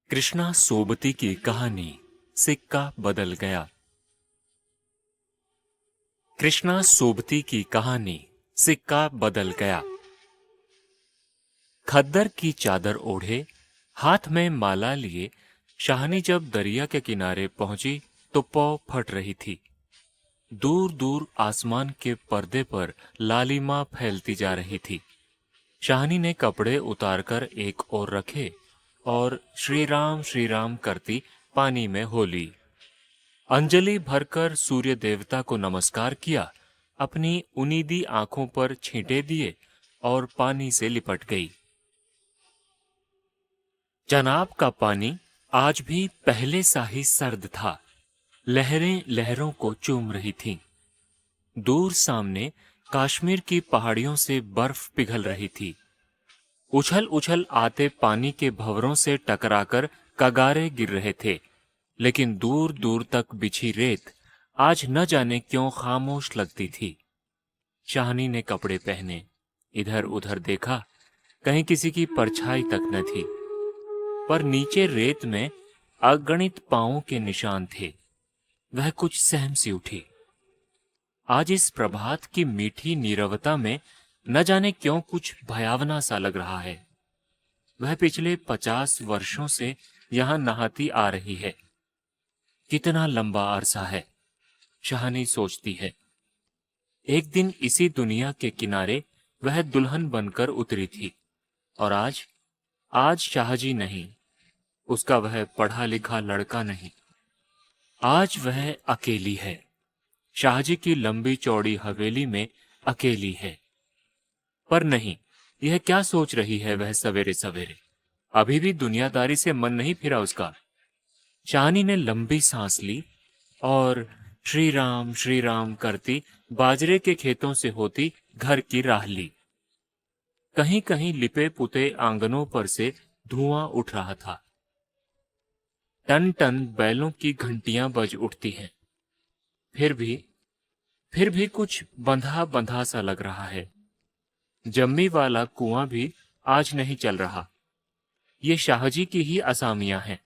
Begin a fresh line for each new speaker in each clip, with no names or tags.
कृष्णा सोबती की कहानी। सिक्का बदल गया। कृष्णा सोबती की कहानी। सिक्का बदल गया। खद्दर की चादर ओढ़े, हाथ में माला लिए शाहनी जब दरिया के किनारे पहुंची तो पौ फट रही थी। दूर दूर आसमान के पर्दे पर लालिमा फैलती जा रही थी। शाहनी ने कपड़े उतारकर एक ओर रखे और श्री राम करती पानी में हो ली। अंजलि भरकर सूर्य देवता को नमस्कार किया, अपनी उनीदी आंखों पर छींटे दिए और पानी से लिपट गई। चनाब का पानी आज भी पहले सा ही सर्द था। लहरें लहरों को चूम रही थीं। दूर सामने कश्मीर की पहाड़ियों से बर्फ पिघल रही थी। उछल उछल आते पानी के भंवरों से टकराकर कगारे गिर रहे थे, लेकिन दूर दूर तक बिछी रेत आज न जाने क्यों खामोश लगती थी। शाहनी ने कपड़े पहने, इधर उधर देखा, कहीं किसी की परछाई तक न थी। पर नीचे रेत में अगणित पांवों के निशान थे। वह कुछ सहम सी उठी। आज इस प्रभात की मीठी नीरवता में न जाने क्यों कुछ भयावना सा लग रहा है। वह पिछले 50 वर्षों से यहां नहाती आ रही है। कितना लंबा अरसा है, शाहनी सोचती है। एक दिन इसी दुनिया के किनारे वह दुल्हन बनकर उतरी थी, और आज आज शाहजी नहीं, उसका वह पढ़ा लिखा लड़का नहीं। आज वह अकेली है, शाहजी की लंबी चौड़ी हवेली में अकेली है। पर नहीं, यह क्या सोच रही है वह सवेरे सवेरे? अभी भी दुनियादारी से मन नहीं फिरा उसका। शाहनी ने लंबी सांस ली और श्री राम करती बाजरे के खेतों से होती घर की राह ली। कहीं कहीं लिपे पुते आंगनों पर से धुआं उठ रहा था। टन टन बैलों की घंटियां बज उठती हैं। फिर भी कुछ बंधा बंधा सा लग रहा है। जम्मी वाला कुआं भी आज नहीं चल रहा। ये शाहजी की ही असामियां हैं।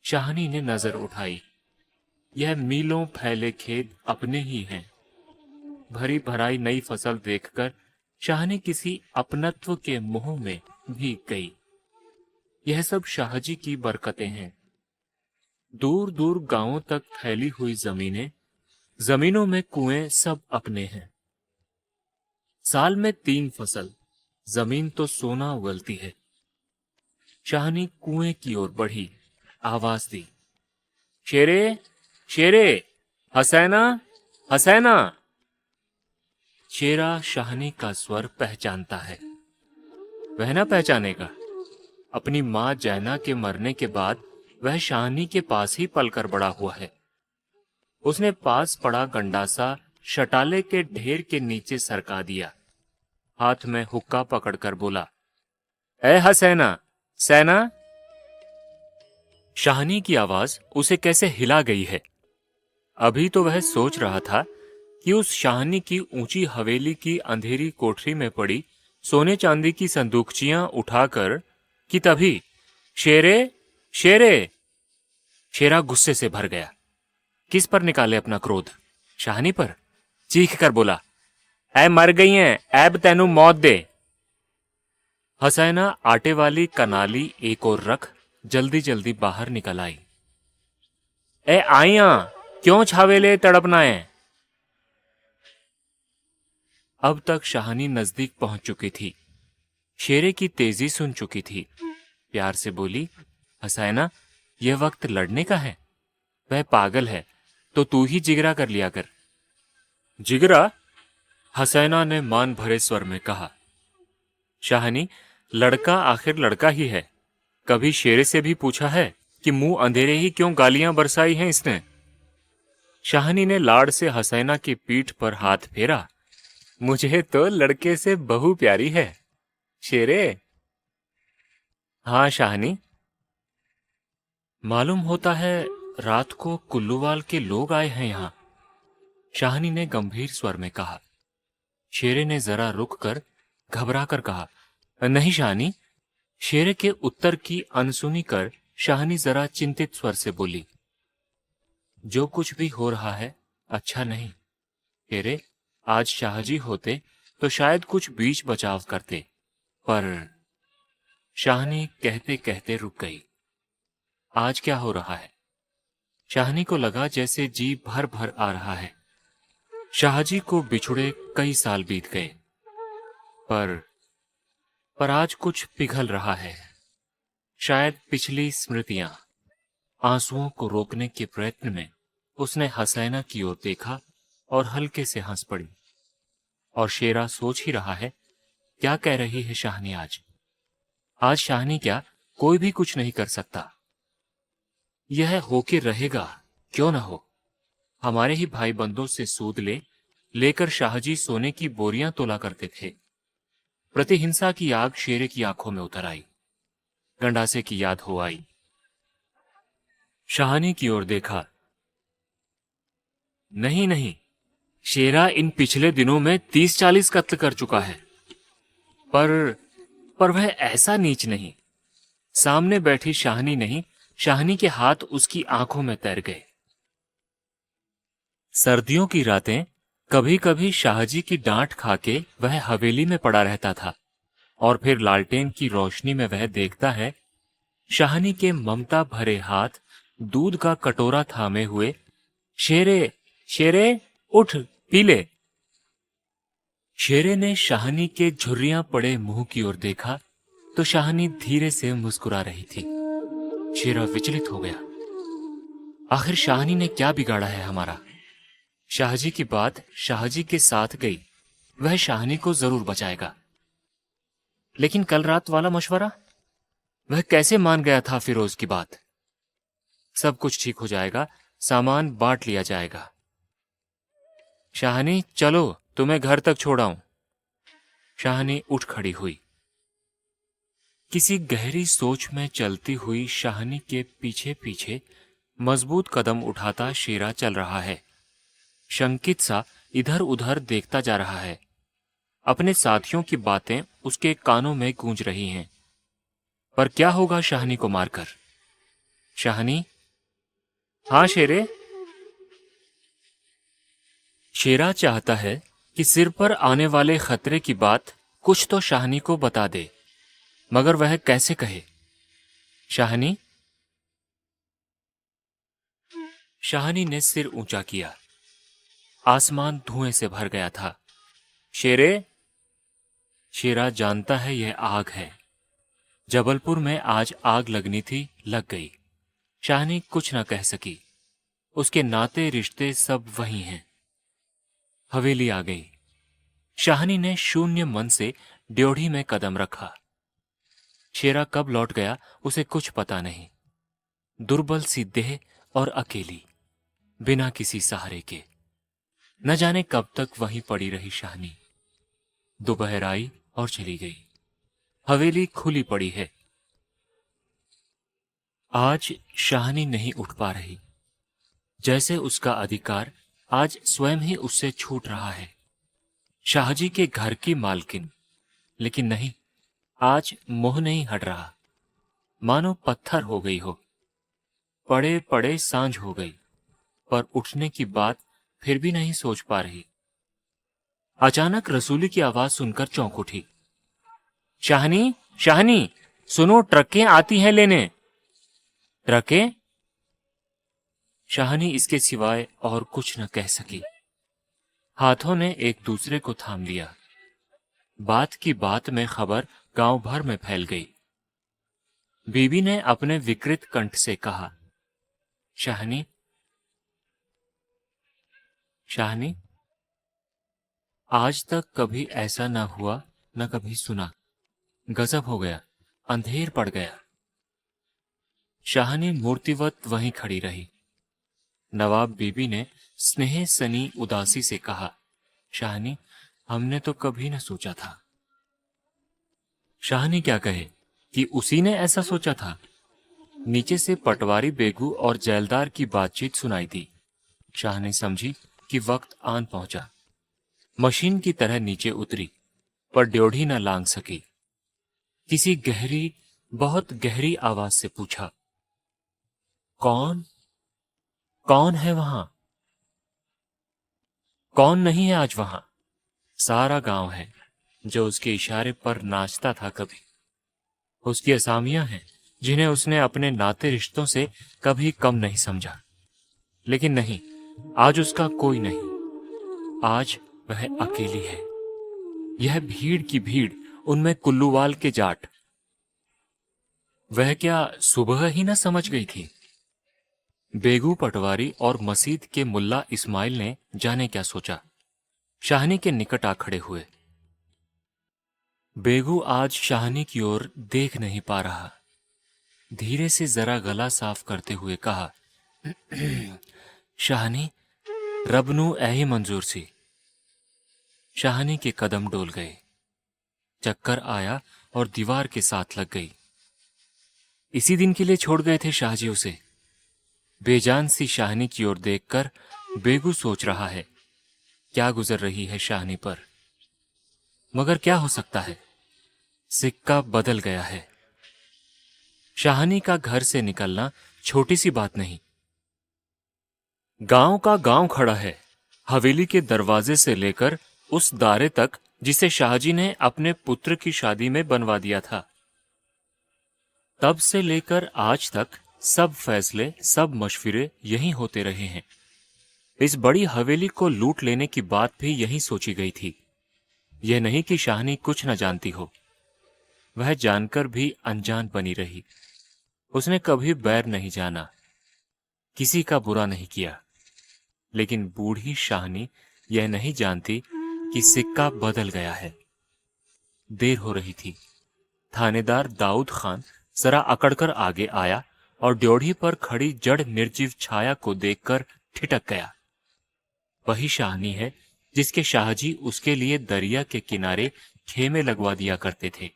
शाहनी ने नजर उठाई। यह मीलों फैले खेत अपने ही हैं। भरी भराई नई फसल देखकर शाहनी किसी अपनत्व के मोह में भीग गई। यह सब शाहजी की बरकतें हैं। दूर दूर गांवों तक फैली हुई जमीनें, जमीनों में कुएं, सब अपने हैं। साल में 3 फसल, जमीन तो सोना उगलती है। शाहनी कुएं की ओर बढ़ी, आवाज दी, शेरे शेरे, हसैना हसैना। शेरा शाहनी का स्वर पहचानता है। वह ना पहचानेगा? अपनी मां जैना के मरने के बाद वह शाहनी के पास ही पलकर बड़ा हुआ है। उसने पास पड़ा गंडासा शटाले के ढेर के नीचे सरका दिया। हाथ में हुक्का पकड़कर बोला, ए हसैना, सैना। शाहनी की आवाज उसे कैसे हिला गई है। अभी तो वह सोच रहा था कि उस शाहनी की ऊंची हवेली की अंधेरी कोठरी में पड़ी सोने चांदी की संदूकचियां उठाकर, कि तभी शेरे शेरे। शेरा गुस्से से भर गया। किस पर निकाले अपना क्रोध? शाहनी पर। चीख कर बोला, ऐ मर गई हैं, ऐब तैनू मौत दे। हसैना आटे वाली कनाली एक और रख जल्दी जल्दी बाहर निकल आई। ए आइया, क्यों छावेले तड़पना है? अब तक शाहनी नजदीक पहुंच चुकी थी। शेरे की तेजी सुन चुकी थी। प्यार से बोली, हसैना, यह वक्त लड़ने का है। वह पागल है तो तू ही जिगरा कर लिया कर। जिगरा? हसैना ने मान भरे स्वर में कहा। शाहनी, लड़का आखिर लड़का ही है। कभी शेरे से भी पूछा है कि मुंह अंधेरे ही क्यों गालियां बरसाई हैं इसने? शाहनी ने लाड़ से हसैना की पीठ पर हाथ फेरा। मुझे तो लड़के से बहू प्यारी है, शेरे। हाँ शाहनी। मालूम होता है रात को कुल्लूवाल के लोग आए हैं यहां, शाहनी ने गंभीर स्वर में कहा। शेरे ने जरा रुक कर घबरा कर कहा, नहीं शाहनी। शेरे के उत्तर की अनसुनी कर शाहनी जरा चिंतित स्वर से बोली, जो कुछ भी हो रहा है अच्छा नहीं। तेरे आज शाहजी होते तो शायद कुछ बीच बचाव करते, पर शाहनी कहते कहते रुक गई। आज क्या हो रहा है? शाहनी को लगा जैसे जी भर भर आ रहा है। शाहजी को बिछुड़े कई साल बीत गए, पर आज कुछ पिघल रहा है। शायद पिछली स्मृतियां। आंसुओं को रोकने के प्रयत्न में उसने हसैना की ओर देखा और हल्के से हंस पड़ी। और शेरा सोच ही रहा है, क्या कह रही है शाहनी आज? आज शाहनी क्या, कोई भी कुछ नहीं कर सकता। यह होके रहेगा, क्यों न हो। हमारे ही भाई बंदों से सूद लेकर शाहजी सोने की बोरियां तोला करते थे। प्रतिहिंसा की आग शेरे की आंखों में उतर आई। गंडासे की याद हो आई। शाहनी की ओर देखा। नहीं नहीं, शेरा इन पिछले दिनों में 30-40 कत्ल कर चुका है। पर वह ऐसा नीच नहीं। सामने बैठी शाहनी नहीं, शाहनी के हाथ उसकी आंखों में तैर गए। सर्दियों की रातें कभी कभी शाहजी की डांट खाके वह हवेली में पड़ा रहता था, और फिर लालटेन की रोशनी में वह देखता है शाहनी के ममता भरे हाथ दूध का कटोरा थामे हुए। शेरे, शेरे, उठ पी ले। शेरे ने शाहनी के झुर्रियां पड़े मुंह की ओर देखा तो शाहनी धीरे से मुस्कुरा रही थी। शेरा विचलित हो गया। आखिर शाहनी ने क्या बिगाड़ा है हमारा? शाहजी की बात शाहजी के साथ गई, वह शाहनी को जरूर बचाएगा। लेकिन कल रात वाला मशवरा, वह कैसे मान गया था फिरोज की बात? सब कुछ ठीक हो जाएगा, सामान बांट लिया जाएगा। शाहनी चलो, तुम्हें घर तक छोड़ाऊं। शाहनी उठ खड़ी हुई। किसी गहरी सोच में चलती हुई शाहनी के पीछे पीछे मजबूत कदम उठाता शेरा चल रहा है। शंकित सा इधर उधर देखता जा रहा है। अपने साथियों की बातें उसके कानों में गूंज रही हैं। पर क्या होगा शाहनी को मारकर? शाहनी, हाँ शेरे। शेरा चाहता है कि सिर पर आने वाले खतरे की बात कुछ तो शाहनी को बता दे, मगर वह कैसे कहे? शाहनी। शाहनी ने सिर ऊंचा किया। आसमान धुएं से भर गया था। शेरे। शेरा जानता है यह आग है। जबलपुर में आज आग लगनी थी, लग गई। शाहनी कुछ न कह सकी। उसके नाते रिश्ते सब वही हैं। हवेली आ गई। शाहनी ने शून्य मन से ड्योढ़ी में कदम रखा। शेरा कब लौट गया उसे कुछ पता नहीं। दुर्बल सी देह और अकेली, बिना किसी सहारे के। न जाने कब तक वहीं पड़ी रही शाहनी। दोपहर आई और चली गई। हवेली खुली पड़ी है। आज शाहनी नहीं उठ पा रही, जैसे उसका अधिकार आज स्वयं ही उससे छूट रहा है। शाहजी के घर की मालकिन, लेकिन नहीं, आज मोह नहीं हट रहा। मानो पत्थर हो गई हो। पड़े पड़े सांझ हो गई, पर उठने की बात फिर भी नहीं सोच पा रही। अचानक रसूली की आवाज सुनकर चौंक उठी। शाहनी, शाहनी, सुनो, ट्रकें आती हैं लेने। ट्रकें? शाहनी इसके सिवाय और कुछ न कह सकी। हाथों ने एक दूसरे को थाम लिया। बात की बात में खबर गांव भर में फैल गई। बीबी ने अपने विकृत कंठ से कहा, शाहनी, शाहनी, आज तक कभी ऐसा न हुआ, न कभी सुना। गजब हो गया, अंधेर पड़ गया। शाहनी मूर्तिवत वहीं खड़ी रही। नवाब बीबी ने स्नेह सनी उदासी से कहा, शाहनी, हमने तो कभी न सोचा था। शाहनी क्या कहे कि उसी ने ऐसा सोचा था। नीचे से पटवारी बेगू और जैलदार की बातचीत सुनाई दी। शाहनी समझी कि वक्त आन पहुंचा। मशीन की तरह नीचे उतरी, पर ड्योढ़ी न लांग सकी। किसी गहरी, बहुत गहरी आवाज से पूछा, कौन कौन है वहां? कौन नहीं है आज वहां? सारा गांव है जो उसके इशारे पर नाचता था कभी। उसकी असामियां हैं जिन्हें उसने अपने नाते रिश्तों से कभी कम नहीं समझा। लेकिन नहीं, आज उसका कोई नहीं। आज वह अकेली है। यह भीड़ की भीड़, उनमें कुल्लूवाल के जाट। वह क्या सुबह ही न समझ गई थी? बेगू पटवारी और मसीद के मुल्ला इस्माइल ने जाने क्या सोचा, शाहनी के निकट आ खड़े हुए। बेगू आज शाहनी की ओर देख नहीं पा रहा। धीरे से जरा गला साफ करते हुए कहा, शाहनी, रब नू ऐही मंजूर सी। शाहनी के कदम डोल गए। चक्कर आया और दीवार के साथ लग गई। इसी दिन के लिए छोड़ गए थे शाहजी उसे। बेजान सी शाहनी की ओर देखकर बेगू सोच रहा है, क्या गुजर रही है शाहनी पर। मगर क्या हो सकता है, सिक्का बदल गया है। शाहनी का घर से निकलना छोटी सी बात नहीं। गांव का गांव खड़ा है, हवेली के दरवाजे से लेकर उस दारे तक जिसे शाहजी ने अपने पुत्र की शादी में बनवा दिया था। तब से लेकर आज तक सब फैसले, सब मशवरे यहीं होते रहे हैं। इस बड़ी हवेली को लूट लेने की बात भी यहीं सोची गई थी। यह नहीं कि शाहनी कुछ न जानती हो। वह जानकर भी अनजान बनी रही। उसने कभी बैर नहीं जाना, किसी का बुरा नहीं किया। लेकिन बूढ़ी शाहनी यह नहीं जानती कि सिक्का बदल गया है। देर हो रही थी। थानेदार दाऊद खान जरा अकड़कर आगे आया और ड्योढ़ी पर खड़ी जड़ निर्जीव छाया को देखकर ठिठक गया। वही शाहनी है जिसके शाहजी उसके लिए दरिया के किनारे खेमे लगवा दिया करते थे।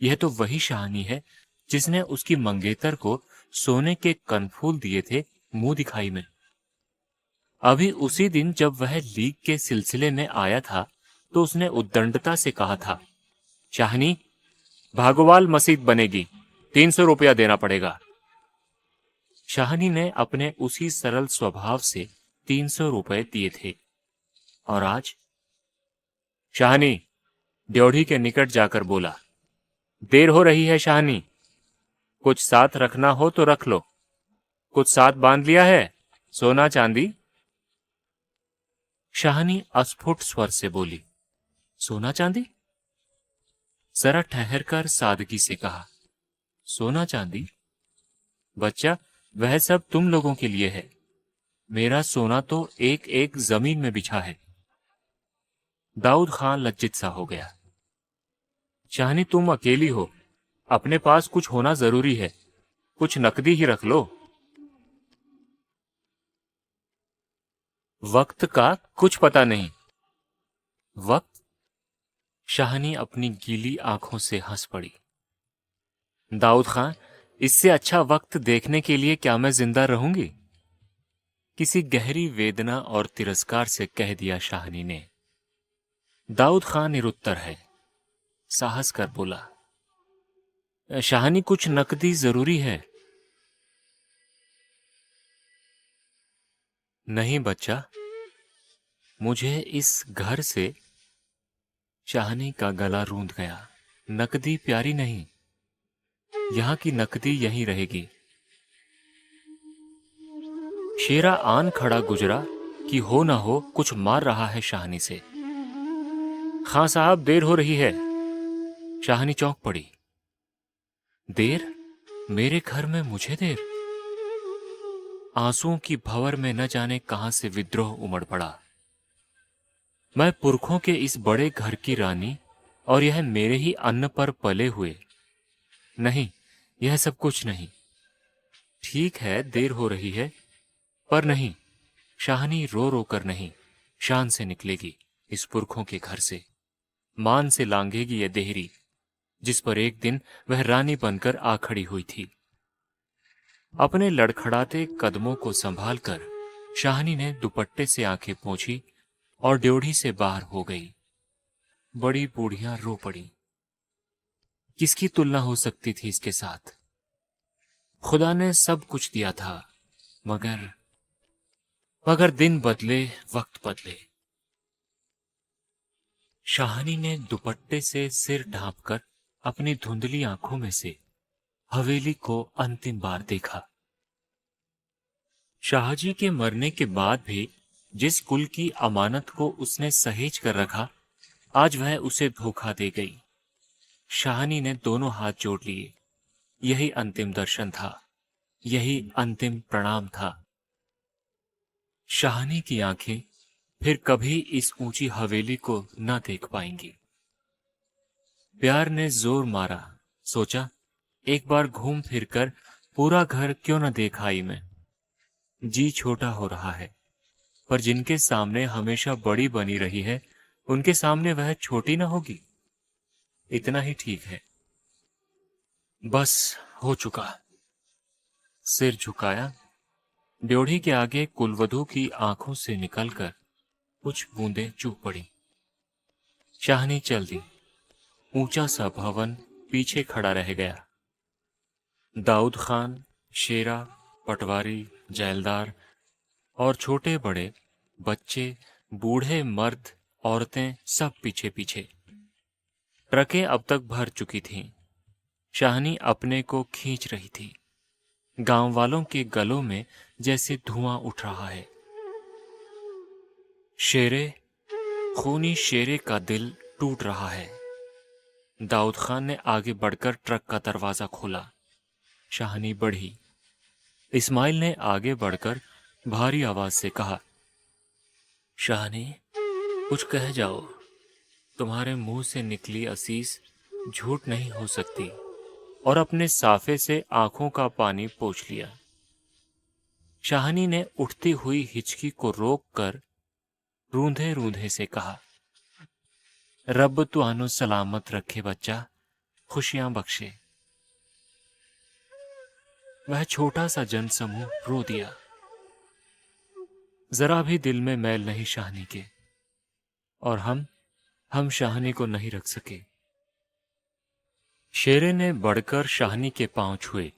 यह तो वही शाहनी है जिसने उसकी मंगेतर को सोने के कनफूल दिए थे मुंह दिखाई में। अभी उसी दिन जब वह लीग के सिलसिले में आया था तो उसने उद्दंडता से कहा था, शाहनी, भागोवाल मस्जिद बनेगी, 300 रुपया देना पड़ेगा। शाहनी ने अपने उसी सरल स्वभाव से 300 रुपए दिए थे। और आज शाहनी ड्योढ़ी के निकट जाकर बोला, देर हो रही है शाहनी, कुछ साथ रखना हो तो रख लो। कुछ साथ बांध लिया है, सोना चांदी? शाहनी अस्फुट स्वर से बोली, सोना चांदी? जरा ठहरकर सादगी से कहा, सोना चांदी? बच्चा, वह सब तुम लोगों के लिए है। मेरा सोना तो एक एक जमीन में बिछा है। दाऊद खान लज्जित सा हो गया। शाहनी, तुम अकेली हो, अपने पास कुछ होना जरूरी है। कुछ नकदी ही रख लो। वक्त का कुछ पता नहीं। वक्त? शाहनी अपनी गीली आंखों से हंस पड़ी। दाऊद खान, इससे अच्छा वक्त देखने के लिए क्या मैं जिंदा रहूंगी? किसी गहरी वेदना और तिरस्कार से कह दिया शाहनी ने। दाऊद खान निरुत्तर है। साहस कर बोला, शाहनी, कुछ नकदी जरूरी है। नहीं बच्चा, मुझे इस घर से। शाहनी का गला रूंध गया। नकदी प्यारी नहीं, यहां की नकदी यहीं रहेगी। शेरा आन खड़ा गुजरा कि हो ना हो कुछ मार रहा है शाहनी से। खां साहब, देर हो रही है। शाहनी चौंक पड़ी। देर? मेरे घर में मुझे देर? आंसुओं की भंवर में न जाने कहां से विद्रोह उमड़ पड़ा। मैं पुरखों के इस बड़े घर की रानी, और यह मेरे ही अन्न पर पले हुए। नहीं, यह सब कुछ नहीं। ठीक है, देर हो रही है, पर नहीं, शाहनी रो रो कर नहीं, शान से निकलेगी इस पुरखों के घर से। मान से लांघेगी यह देहरी जिस पर एक दिन वह रानी बनकर आ खड़ी हुई थी। अपने लड़खड़ाते कदमों को संभालकर शाहनी ने दुपट्टे से आंखें पोंछी और ड्योढ़ी से बाहर हो गई। बड़ी बूढ़ियां रो पड़ी। किसकी तुलना हो सकती थी इसके साथ? खुदा ने सब कुछ दिया था, मगर मगर दिन बदले, वक्त बदले। शाहनी ने दुपट्टे से सिर ढांपकर अपनी धुंधली आंखों में से हवेली को अंतिम बार देखा। शाहजी के मरने के बाद भी जिस कुल की अमानत को उसने सहेज कर रखा, आज वह उसे धोखा दे गई। शाहनी ने दोनों हाथ जोड़ लिए। यही अंतिम दर्शन था, यही अंतिम प्रणाम था। शाहनी की आंखें फिर कभी इस ऊंची हवेली को न देख पाएंगी। प्यार ने जोर मारा, सोचा एक बार घूम फिरकर पूरा घर क्यों न देख आई मैं। जी छोटा हो रहा है, पर जिनके सामने हमेशा बड़ी बनी रही है, उनके सामने वह छोटी न होगी। इतना ही ठीक है। बस हो चुका। सिर झुकाया। ड्योढ़ी के आगे कुलवधू की आंखों से निकलकर कुछ बूंदें चूक पड़ी। शाहनी चल दी। ऊंचा सा भवन पीछे खड़ा रह गया। दाऊद खान, शेरा, पटवारी, जैलदार और छोटे बड़े, बच्चे, बूढ़े, मर्द, औरतें सब पीछे पीछे। ट्रकें अब तक भर चुकी थीं। शाहनी अपने को खींच रही थी। गांव वालों के गलों में जैसे धुआं उठ रहा है। शेरे, खूनी शेरे का दिल टूट रहा है। दाऊद खान ने आगे बढ़कर ट्रक का दरवाजा खोला। शाहनी बढ़ी। इस्माइल ने आगे बढ़कर भारी आवाज से कहा, शाहनी, कुछ कह जाओ। तुम्हारे मुंह से निकली असीस झूठ नहीं हो सकती। और अपने साफे से आंखों का पानी पोंछ लिया। शाहनी ने उठती हुई हिचकी को रोककर रूंधे रूंधे से कहा, रब तुहानू सलामत रखे बच्चा, खुशियां बख्शे। वह छोटा सा जनसमूह रो दिया। जरा भी दिल में मैल नहीं शाहनी के। और हम शाहनी को नहीं रख सके। शेरे ने बढ़कर शाहनी के पांव छुए।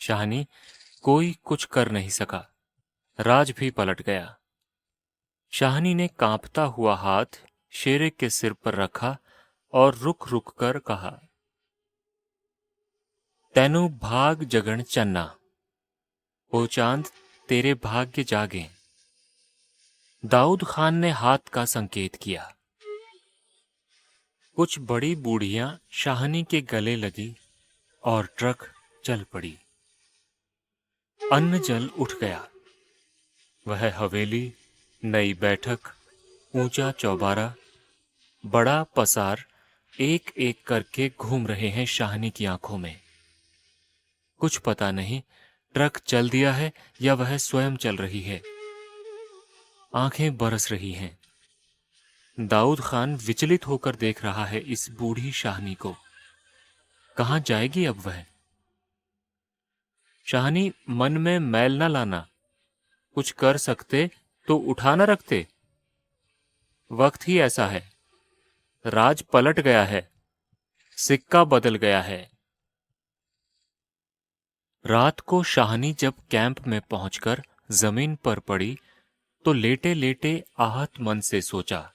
शाहनी कोई कुछ कर नहीं सका। राज भी पलट गया। शाहनी ने कांपता हुआ हाथ शेरे के सिर पर रखा और रुक रुक कर कहा, तैनू भाग जगन चन्ना, ओ चांद तेरे भाग्य जागे। दाऊद खान ने हाथ का संकेत किया। कुछ बड़ी बूढ़ियां शाहनी के गले लगी और ट्रक चल पड़ी। अन्न जल उठ गया। वह हवेली, नई बैठक, ऊंचा चौबारा, बड़ा पसार एक एक करके घूम रहे हैं शाहनी की आंखों में। कुछ पता नहीं ट्रक चल दिया है या वह स्वयं चल रही है। आंखें बरस रही हैं। दाऊद खान विचलित होकर देख रहा है इस बूढ़ी शाहनी को। कहां जाएगी अब वह? शाहनी, मन में मैल न लाना। कुछ कर सकते तो उठा न रखते। वक्त ही ऐसा है। राज पलट गया है। सिक्का बदल गया है। रात को शाहनी जब कैंप में पहुंचकर जमीन पर पड़ी तो लेटे लेटे आहत मन से सोचा,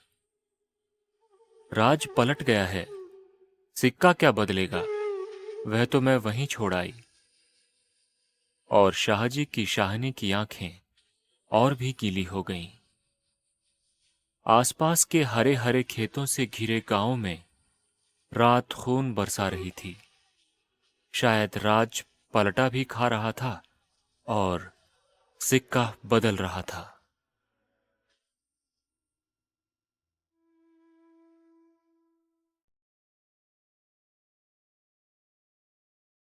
राज पलट गया है। सिक्का क्या बदलेगा? वह तो मैं वहीं छोड़ आई। और शाहजी की शाहनी की आंखें और भी गीली हो गईं। आसपास के हरे हरे खेतों से घिरे गांव में रात खून बरसा रही थी। शायद राज पलटा भी खा रहा था और सिक्का बदल रहा था।